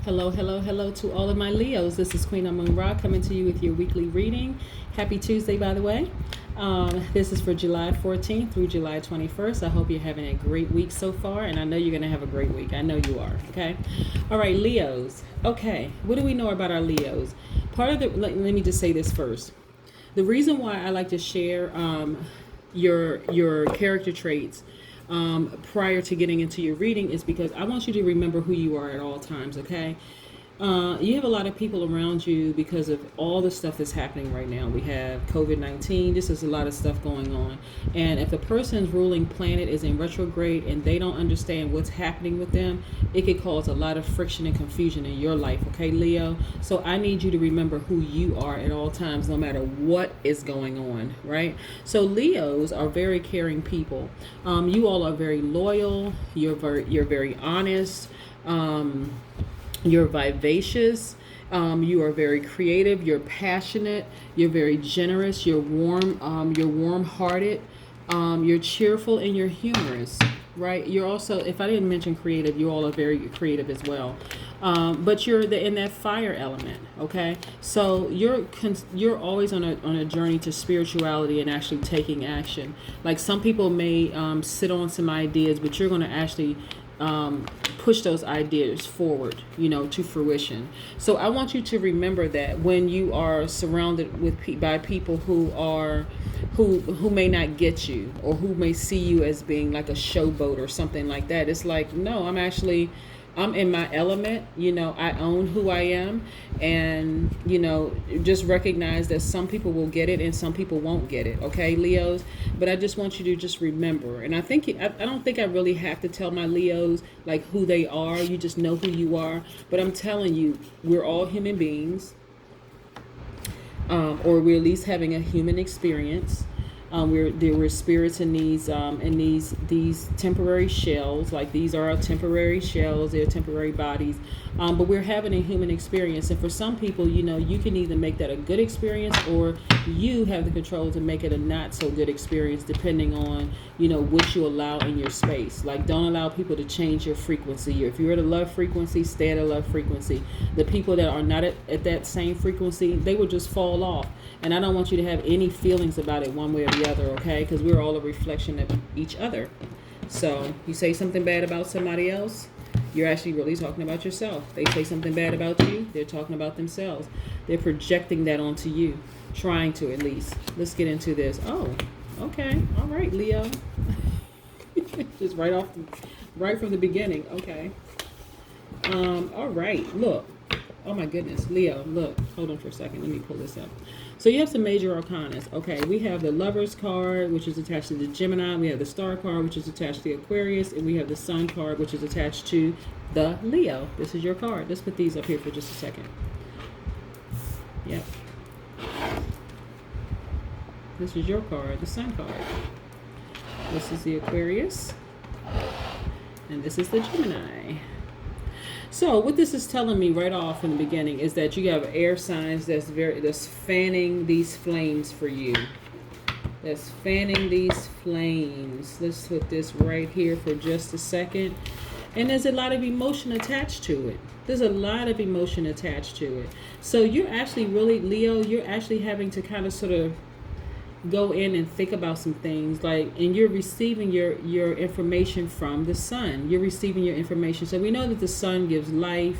Hello, hello, hello to all of my Leos. This is Queen Amun Ra coming to you with your weekly reading. Happy Tuesday, by the way. This is for July 14th through July 21st. I hope you're having a great week so far, and I know you're going to have a great week. I know you are, okay? All right, Leos. Okay, what do we know about our Leos? Let me just say this first. The reason why I like to share your character traits prior to getting into your reading is because I want you to remember who you are at all times, okay? You have a lot of people around you because of all the stuff that's happening right now. We have COVID-19. This is a lot of stuff going on. And if a person's ruling planet is in retrograde and they don't understand what's happening with them, it could cause a lot of friction and confusion in your life, okay, Leo? So I need you to remember who you are at all times, no matter what is going on, right? So Leos are very caring people. You all are very loyal. You're very honest. You're vivacious. You are very creative. You're passionate. You're very generous. You're warm. You're warm-hearted. You're cheerful and you're humorous, right? You're also, if I didn't mention creative, you all are very creative as well. But you're in that fire element, okay? So you're always on a journey to spirituality and actually taking action. Like some people may sit on some ideas, but you're going to actually push those ideas forward, to fruition. So I want you to remember that when you are surrounded by people who may not get you, or who may see you as being like a showboat or something like that, it's like, no, I'm in my element, I own who I am, and, just recognize that some people will get it and some people won't get it, okay, Leos? But I just want you to just remember, and I don't think I really have to tell my Leos, like, who they are. You just know who you are, but I'm telling you, we're all human beings, or we're at least having a human experience. We're spirits in these temporary shells. Like, these are our temporary shells. They're temporary bodies, but we're having a human experience. And for some people, you can either make that a good experience, or you have the control to make it a not so good experience, depending on what you allow in your space. Like, don't allow people to change your frequency. If you're at a love frequency, stay at a love frequency. The people that are not at that same frequency, they will just fall off. And I don't want you to have any feelings about it one way or the other, okay? Because we're all a reflection of each other. So you say something bad about somebody else, you're actually really talking about yourself. They say something bad about you, they're talking about themselves. They're projecting that onto you, trying to, at least. Let's get into this. Oh, okay. All right, Leo. Just right from the beginning. Okay. All right. Look. Oh my goodness, Leo, look, hold on for a second. Let me pull this up. So you have some major arcanas. Okay, we have the Lovers card, which is attached to the Gemini. We have the Star card, which is attached to the Aquarius. And we have the Sun card, which is attached to the Leo. This is your card. Let's put these up here for just a second. Yep. This is your card, the Sun card. This is the Aquarius. And this is the Gemini. So what this is telling me right off in the beginning is that you have air signs that's fanning these flames for you. That's fanning these flames. Let's put this right here for just a second. And there's a lot of emotion attached to it. There's a lot of emotion attached to it. So you're actually really, Leo, you're actually having to kind of sort of go in and think about some things, and you're receiving your information from the sun. You're receiving your information. So we know that the sun gives life,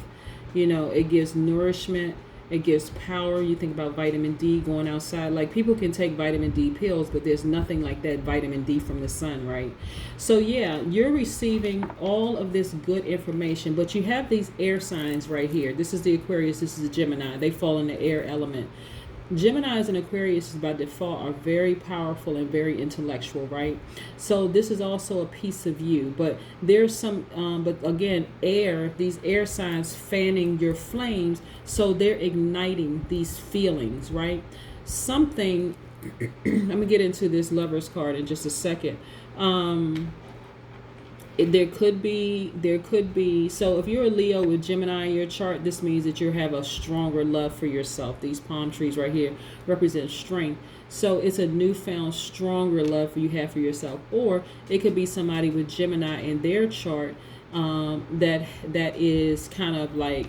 it gives nourishment, it gives power. You think about vitamin D, going outside. Like, people can take vitamin D pills, but there's nothing like that vitamin D from the sun, right? So yeah, you're receiving all of this good information, but you have these air signs right here. This is the Aquarius, this is the Gemini. They fall in the air element. Geminis and Aquarius by default are very powerful and very intellectual, right? So this is also a piece of you, but there's some, but again, these air signs fanning your flames, so they're igniting these feelings, right? Something, I'm gonna get into this Lovers card in just a second. There could be, so if you're a Leo with Gemini in your chart, this means that you have a stronger love for yourself. These palm trees right here represent strength. So it's a newfound, stronger love you have for yourself. Or it could be somebody with Gemini in their chart that is kind of like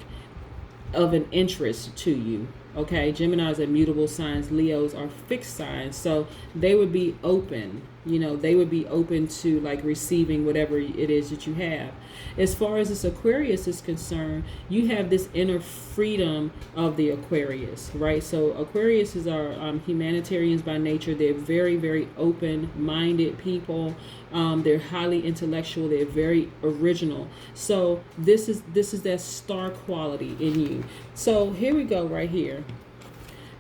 of an interest to you. Okay, Geminis are mutable signs, Leos are fixed signs, so they would be open. They would be open to like receiving whatever it is that you have. As far as this Aquarius is concerned, you have this inner freedom of the Aquarius, right? So Aquarius is our humanitarians by nature. They're very, very open-minded people. They're highly intellectual. They're very original. So this is that star quality in you. So here we go right here.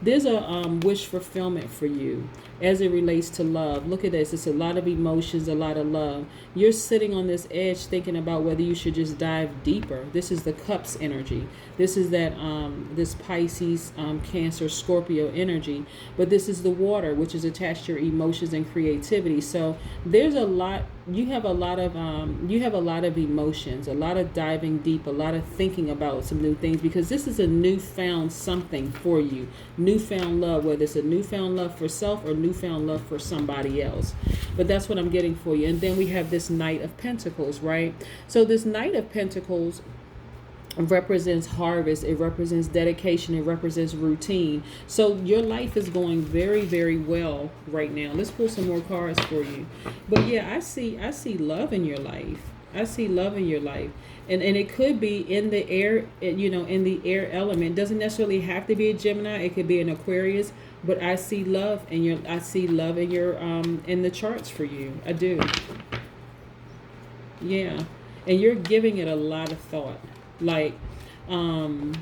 There's a wish fulfillment for you as it relates to love. Look at this. It's a lot of emotions, a lot of love. You're sitting on this edge thinking about whether you should just dive deeper. This is the Cups energy. This is that this Pisces, Cancer, Scorpio energy. But this is the water, which is attached to your emotions and creativity. So there's a lot. You have a lot of emotions, a lot of diving deep, a lot of thinking about some new things, because this is a newfound something for you. Newfound love, whether it's a newfound love for self or newfound love for somebody else. But that's what I'm getting for you. And then we have this Knight of Pentacles, right? So this Knight of Pentacles represents harvest. It represents dedication. It represents routine. So your life is going very, very well right now. Let's pull some more cards for you. But yeah, I see love in your life. I see love in your life. And it could be in the air, in the air element. It doesn't necessarily have to be a Gemini. It could be an Aquarius. But I see love in your in the charts for you. I do. Yeah. And you're giving it a lot of thought. Like, when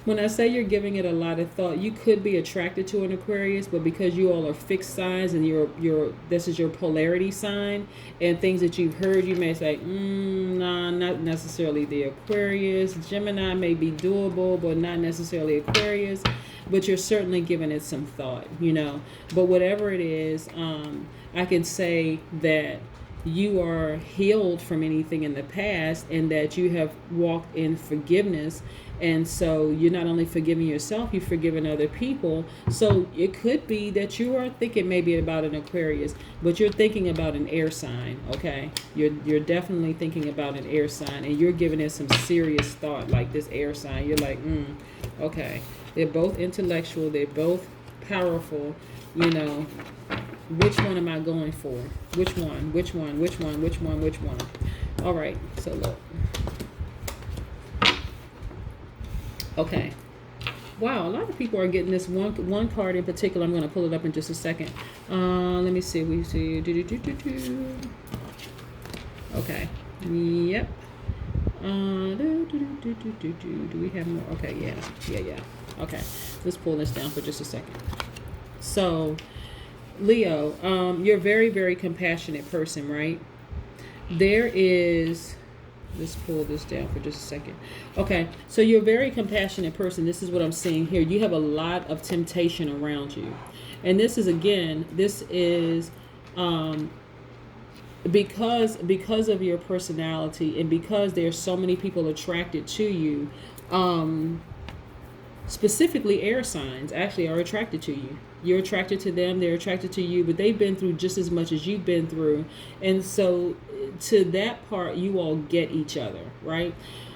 I say you're giving it a lot of thought, you could be attracted to an Aquarius, but because you all are fixed signs and this is your polarity sign, and things that you've heard, you may say, nah, not necessarily the Aquarius. Gemini may be doable, but not necessarily Aquarius. But you're certainly giving it some thought, But whatever it is, I can say that you are healed from anything in the past, and that you have walked in forgiveness. And so you're not only forgiving yourself, you've forgiven other people. So it could be that you are thinking maybe about an Aquarius, but you're thinking about an air sign, okay? You're definitely thinking about an air sign, and you're giving it some serious thought, like this air sign. You're like, okay. They're both intellectual. They're both powerful, Which one am I going for? Which one? All right, so look. Okay. Wow, a lot of people are getting this one card in particular. I'm going to pull it up in just a second. Let me see. We see. Okay. Yep. Do we have more? Okay, yeah. Okay, let's pull this down for just a second. So, Leo, you're a very, very compassionate person, right? Let's pull this down for just a second. Okay, so you're a very compassionate person. This is what I'm seeing here. You have a lot of temptation around you. And this is because of your personality, and because there's so many people attracted to you, specifically air signs actually are attracted to you. You're attracted to them, they're attracted to you, but they've been through just as much as you've been through. And so to that part, you all get each other, right?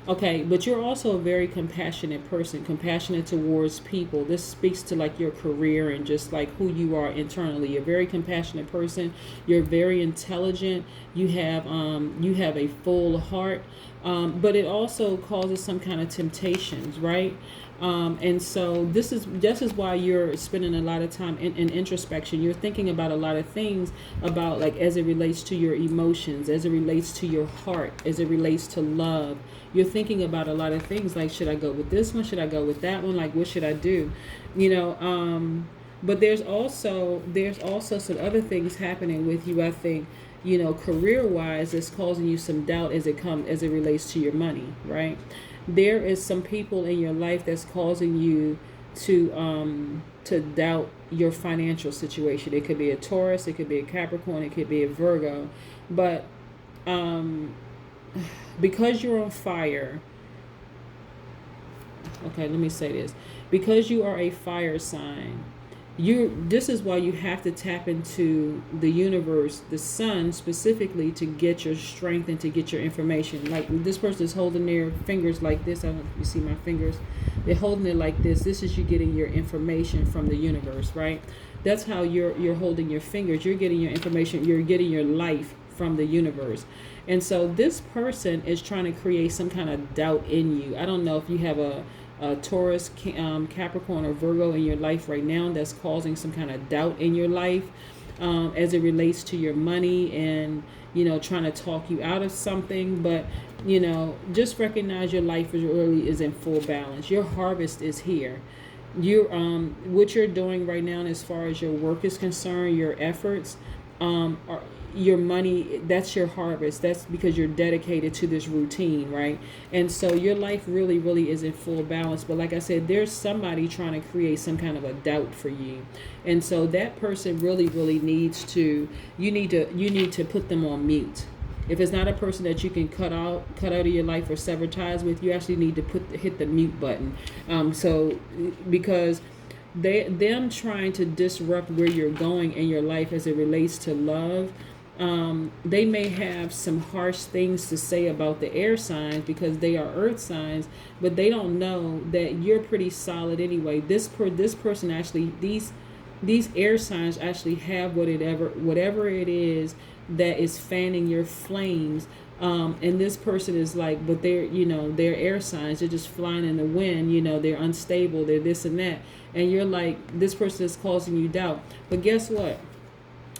Okay, but you're also a very compassionate person, compassionate towards people. This speaks to like your career and just like who you are internally. You're a very compassionate person. You're very intelligent. You have a full heart, but it also causes some kind of temptations, right? And so this is why you're spending a lot of time in introspection. You're thinking about a lot of things about, like, as it relates to your emotions, as it relates to your heart, as it relates to love. You're thinking about a lot of things like, should I go with this one? Should I go with that one? Like, what should I do? But there's also some other things happening with you, I think, career-wise, that's causing you some doubt as it relates to your money, right? There is some people in your life that's causing you to doubt your financial situation. It could be a Taurus, it could be a Capricorn, it could be a Virgo, but because you're on fire. Okay, let me say this. Because you are a fire sign, This is why you have to tap into the universe, the sun specifically, to get your strength and to get your information. Like this person is holding their fingers like this. I don't know if you see my fingers. They're holding it like this. This is you getting your information from the universe, right? That's how you're holding your fingers. You're getting your information. You're getting your life from the universe. And so this person is trying to create some kind of doubt in you. I don't know if you have a Taurus, Capricorn, or Virgo in your life right now that's causing some kind of doubt in your life as it relates to your money and, trying to talk you out of something. But, just recognize your life really is in full balance. Your harvest is here. What you're doing right now as far as your work is concerned, your efforts, are your money, that's your harvest. That's because you're dedicated to this routine, right? And so your life really, really is in full balance. But like I said, there's somebody trying to create some kind of a doubt for you. And so that person really, really needs to, you need to put them on mute. If it's not a person that you can cut out of your life or sever ties with, you actually need to hit the mute button. Because them trying to disrupt where you're going in your life as it relates to love, they may have some harsh things to say about the air signs because they are earth signs, but they don't know that you're pretty solid anyway. This person actually, these air signs actually have whatever it is that is fanning your flames. And this person is like, but they're air signs. They're just flying in the wind. They're unstable. They're this and that. And you're like, this person is causing you doubt. But guess what?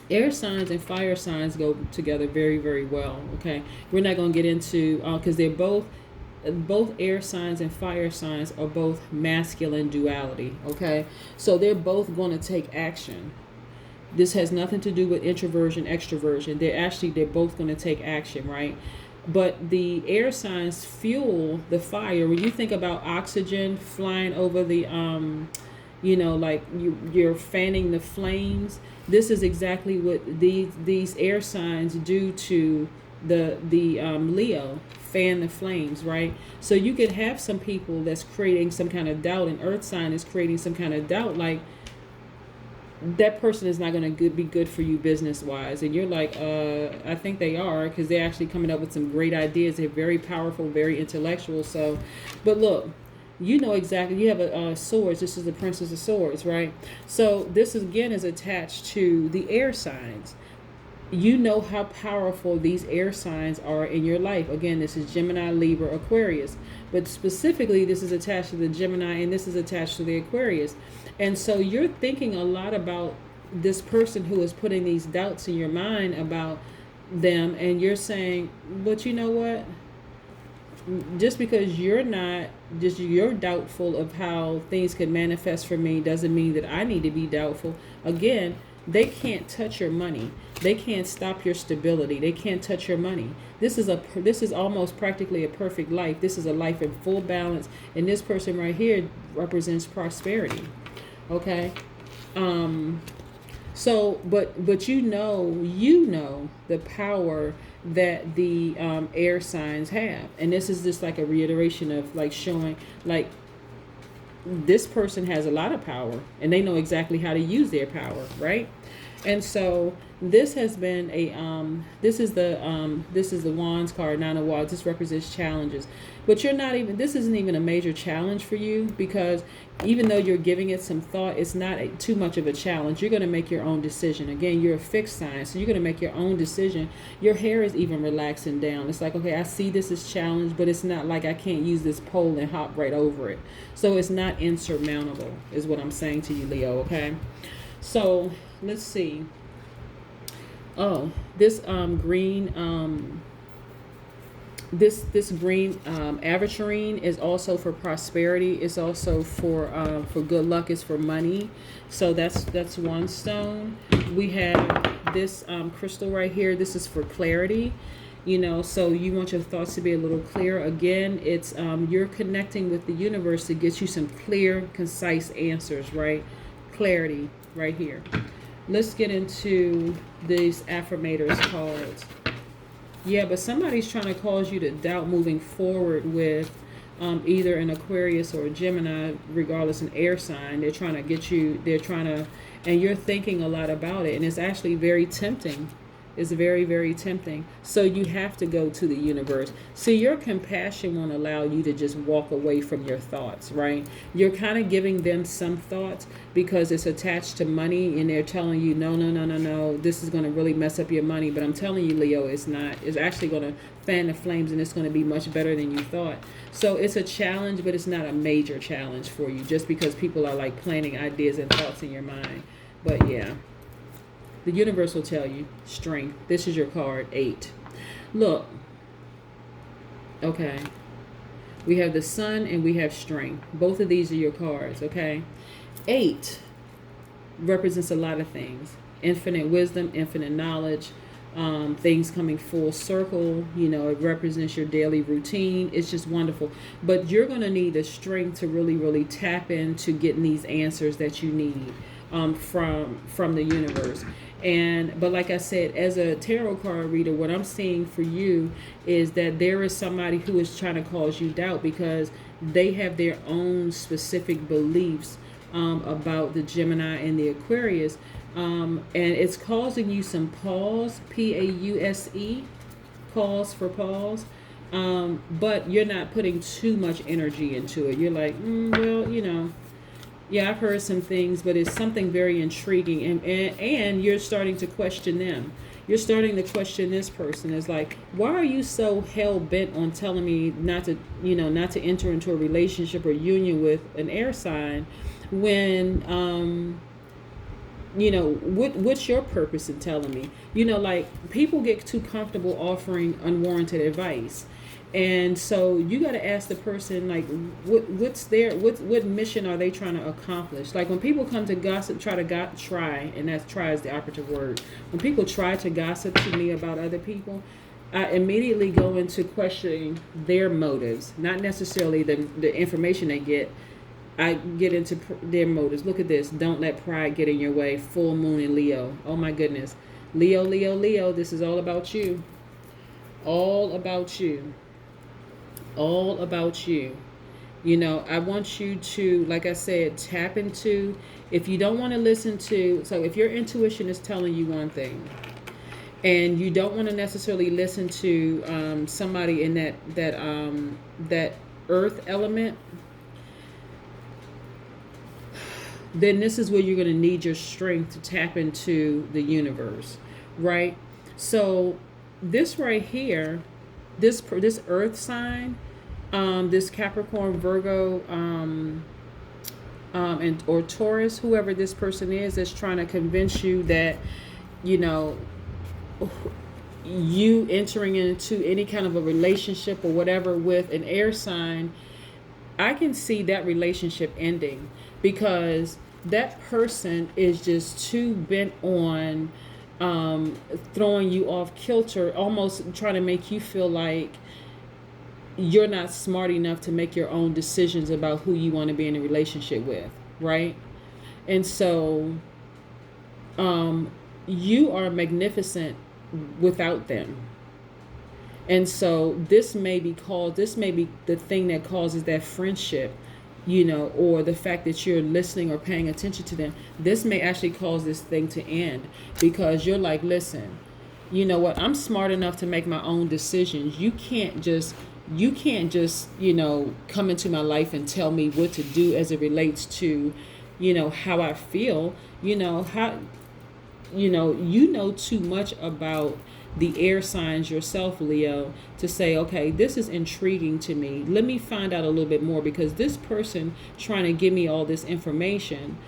Air signs and fire signs go together very, very well. Okay, we're not going to get into because they're both air signs and fire signs are both masculine duality. Okay, so they're both going to take action. This has nothing to do with introversion, extroversion. They're both going to take action, right? But the air signs fuel the fire. When you think about oxygen flying over the like you're fanning the flames. This is exactly what these air signs do to the Leo, fan the flames, right? So you could have some people that's creating some kind of doubt, and earth sign is creating some kind of doubt, like that person is not going to be good for you business wise. And you're like, I think they are, because they're actually coming up with some great ideas. They're very powerful, very intellectual. So, but look, exactly, you have a swords. This is the Princess of Swords, right? So this is attached to the air signs. You know how powerful these air signs are in your life. Again, this is Gemini, Libra, Aquarius. But specifically, this is attached to the Gemini, and this is attached to the Aquarius. And so you're thinking a lot about this person who is putting these doubts in your mind about them, and you're saying, but you know what? Just because you're doubtful of how things could manifest for me doesn't mean that I need to be doubtful. Again, they can't touch your money. They can't stop your stability. They can't touch your money. This is almost practically a perfect life. This is a life in full balance, and this person right here represents prosperity. Okay? So, but you know the power that the air signs have, and this is just like a reiteration of like showing like this person has a lot of power, and they know exactly how to use their power, right? And so this has been this is the Wands card, Nine of Wands. This represents challenges, but this isn't even a major challenge for you, because even though you're giving it some thought, it's not too much of a challenge. You're going to make your own decision. Again, you're a fixed sign, so you're going to make your own decision. Your hair is even relaxing down. It's like, okay, I see this as challenge, but it's not like I can't use this pole and hop right over it. So it's not insurmountable, is what I'm saying to you, Leo. Okay, so let's see. Oh, this green this green aventurine is also for prosperity. It's also for good luck. It's for money. So that's one stone. We have this crystal right here. This is for clarity. So you want your thoughts to be a little clearer. Again, it's you're connecting with the universe to get you some clear, concise answers, right? Clarity right here. Let's get into these affirmators cards. Yeah, but somebody's trying to cause you to doubt moving forward with either an Aquarius or a Gemini, regardless an air sign. They're trying to get you, and you're thinking a lot about it, and it's actually very tempting. It's very, very tempting. So you have to go to the universe. See, your compassion won't allow you to just walk away from your thoughts, right? You're kind of giving them some thoughts because it's attached to money, and they're telling you, no, no, no, no, no, this is going to really mess up your money. But I'm telling you, Leo, it's not. It's actually going to fan the flames, and it's going to be much better than you thought. So it's a challenge, but it's not a major challenge for you just because people are like planting ideas and thoughts in your mind. But yeah. The universe will tell you, strength. This is your card, 8. Look, okay. We have the sun and we have strength. Both of these are your cards, okay? 8 represents a lot of things. Infinite wisdom, infinite knowledge, things coming full circle. You know, it represents your daily routine. It's just wonderful. But you're going to need the strength to really, really tap into getting these answers that you need from the universe. But like I said, as a tarot card reader, what I'm seeing for you is that there is somebody who is trying to cause you doubt because they have their own specific beliefs about the Gemini and the Aquarius. And it's causing you some pause, Pause, pause for pause. But you're not putting too much energy into it. You're like, well, you know, yeah, I've heard some things, but it's something very intriguing, and you're starting to question them. You're starting to question this person. It's like, why are you so hell bent on telling me not to enter into a relationship or union with an air sign, when what's your purpose in telling me? Like, people get too comfortable offering unwarranted advice. And so you got to ask the person, like, what mission are they trying to accomplish? Like, when people come to gossip, try, and that's try is the operative word. When people try to gossip to me about other people, I immediately go into questioning their motives, not necessarily the information they get. I get into their motives. Look at this. Don't let pride get in your way. Full moon in Leo. Oh my goodness. Leo, Leo, Leo. This is all about you. All about you. All about you. I want you to, like I said, tap into, if you don't want to listen to, so if your intuition is telling you one thing and you don't want to necessarily listen to somebody in that earth element, then this is where you're going to need your strength to tap into the universe, right? So this right here, this earth sign, this Capricorn, Virgo, or Taurus, whoever this person is that's trying to convince you that, you entering into any kind of a relationship or whatever with an air sign, I can see that relationship ending because that person is just too bent on throwing you off kilter, almost trying to make you feel like you're not smart enough to make your own decisions about who you want to be in a relationship with, right? And so you are magnificent without them. And so this may be the thing that causes that friendship, or the fact that you're listening or paying attention to them. This may actually cause this thing to end because you're like, listen, you know what? I'm smart enough to make my own decisions. You can't just, come into my life and tell me what to do as it relates to, how I feel, you know too much about the air signs yourself, Leo, to say, okay, this is intriguing to me. Let me find out a little bit more, because this person trying to give me all this information,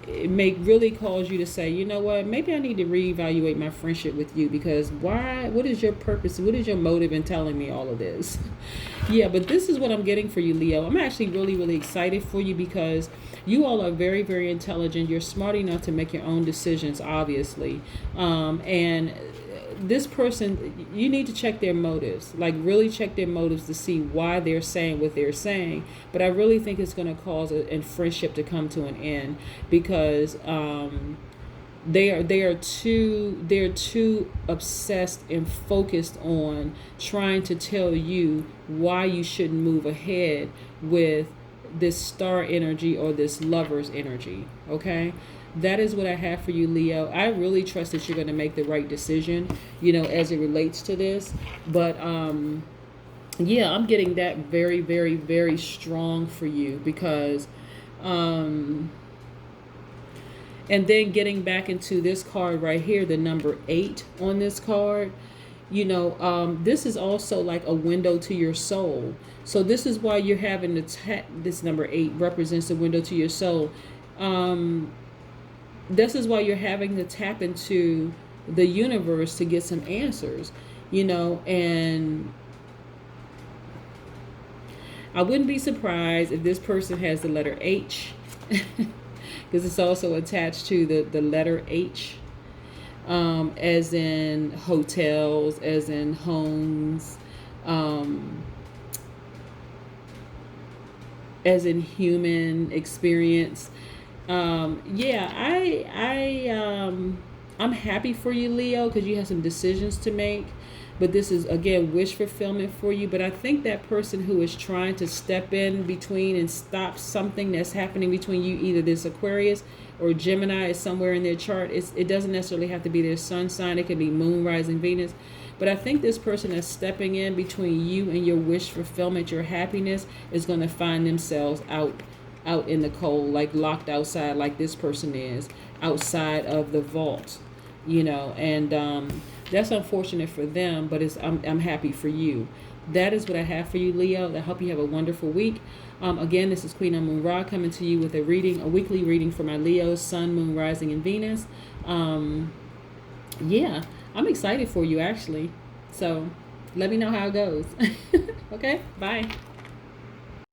it may really cause you to say, you know what, maybe I need to reevaluate my friendship with you, because what is your purpose? What is your motive in telling me all of this? Yeah, but this is what I'm getting for you, Leo. I'm actually really, really excited for you because you all are very, very intelligent. You're smart enough to make your own decisions, obviously. And this person, you need to check their motives, like really check their motives to see why they're saying what they're saying. But I really think it's going to cause a friendship to come to an end because they're too obsessed and focused on trying to tell you why you shouldn't move ahead with this star energy or this lover's energy. Okay, that is what I have for you, Leo. I really trust that you're going to make the right decision, as it relates to this. But yeah, I'm getting that very, very, very strong for you, because and then getting back into this card right here, the number 8 on this card, this is also like a window to your soul. So this is why you're having to this number 8 represents a window to your soul. This is why you're having to tap into the universe to get some answers, and I wouldn't be surprised if this person has the letter H, because it's also attached to the letter H, as in hotels, as in homes, as in human experience. Yeah, I'm happy for you, Leo, because you have some decisions to make. But this is, again, wish fulfillment for you. But I think that person who is trying to step in between and stop something that's happening between you, either this Aquarius or Gemini is somewhere in their chart. It doesn't necessarily have to be their sun sign. It could be moon, rising, Venus. But I think this person that's stepping in between you and your wish fulfillment, your happiness, is going to find themselves out in the cold, like locked outside, like this person is, outside of the vault, and that's unfortunate for them, but I'm happy for you. That is what I have for you, Leo. I hope you have a wonderful week. Again, this is Queen Amun Ra coming to you with a weekly reading for my Leos, Sun, Moon, Rising, and Venus. Yeah, I'm excited for you, actually. So let me know how it goes. Okay, bye.